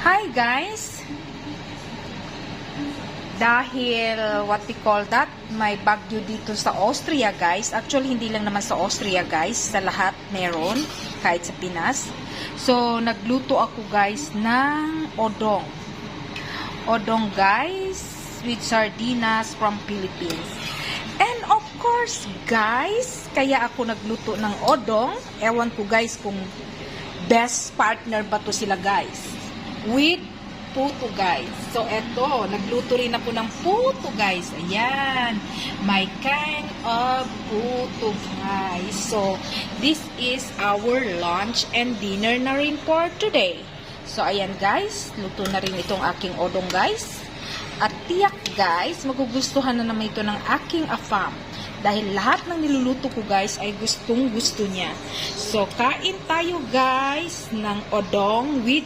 Hi guys! Dahil what we call that, may bagyo dito sa Austria guys. Actually hindi lang naman sa Austria guys, sa lahat meron, kahit sa Pinas. So nagluto ako guys ng odong. Odong guys with sardinas from Philippines. And of course guys, kaya ako nagluto ng odong. Ewan ko guys kung best partner ba to sila guys. With puto guys. So eto, nagluto rin ako ng puto guys. Ayan. My kind of puto guys. So this is our lunch and dinner na rin for today. So ayan guys, luto na rin itong aking odong guys. At tiyak guys, magugustuhan na naman ito ng aking afam. Dahil lahat ng niluluto ko guys ay gustong gusto niya. So kain tayo guys ng odong with